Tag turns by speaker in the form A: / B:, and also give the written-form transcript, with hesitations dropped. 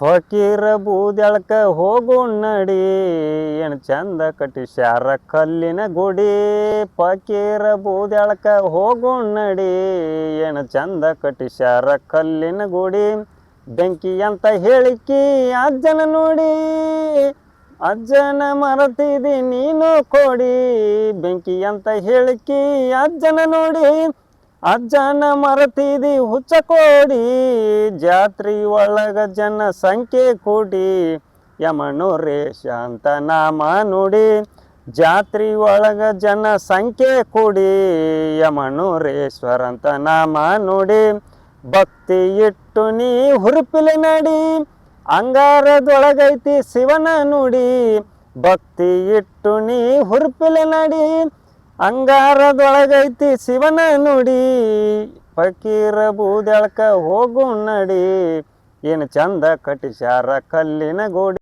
A: ಫಕೀರ ಬೂದ್ಯಾಳ್ಕ ಹೋಗು ನಡಿ, ಏನು ಚಂದ ಕಟ್ಟಿಸ್ಯಾರ ಕಲ್ಲಿನ ಗುಡಿ. ಫಕೀರ ಬೂದ್ಯಾಳ್ಕ ಹೋಗು ನಡಿ, ಏನು ಚಂದ ಕಟ್ಟಿಸ್ಯಾರ ಕಲ್ಲಿನ ಗುಡಿ. ಬೆಂಕಿ ಅಂತ ಹೇಳಿಕಿ ಅಜ್ಜನ ನೋಡಿ, ಅಜ್ಜನ ಮರತಿದಿ ನೀನು ಕೊಡಿ. ಬೆಂಕಿ ಅಂತ ಹೇಳಿಕಿ ಅಜ್ಜನ ನೋಡಿ, ಅಜ್ಜನ ಮರತಿದಿ ಹುಚ್ಚ ಕೋಡಿ. ಜಾತ್ರೆ ಒಳಗ ಜನ ಸಂಖ್ಯೆ ಕೂಡಿ, ಯಮನೂರೇಶ ಅಂತ ನಾಮ ನುಡಿ. ಜಾತ್ರೆ ಒಳಗ ಜನ ಸಂಖ್ಯೆ ಕೂಡಿ, ಯಮನೂರೇಶ್ವರ ಅಂತ ನಾಮ ನುಡಿ. ಭಕ್ತಿ ಇಟ್ಟು ನೀ ಹುರುಪಿಲೆ ನಡಿ, ಅಂಗಾರದೊಳಗೈತಿ ಶಿವನ ನುಡಿ. ಭಕ್ತಿ ಇಟ್ಟು ನೀ ಹುರುಪಿಲೆ ನಡಿ, ಅಂಗಾರದೊಳಗೈತಿ ಶಿವನ ನುಡಿ. ಫಕೀರ ಬೂದ್ಯಾಳ್ಕ ಹೋಗು ನಡಿ, ಏನು ಚಂದ ಕಟ್ಟಿಸ್ಯಾರ ಕಲ್ಲಿನ ಗೋಡಿ.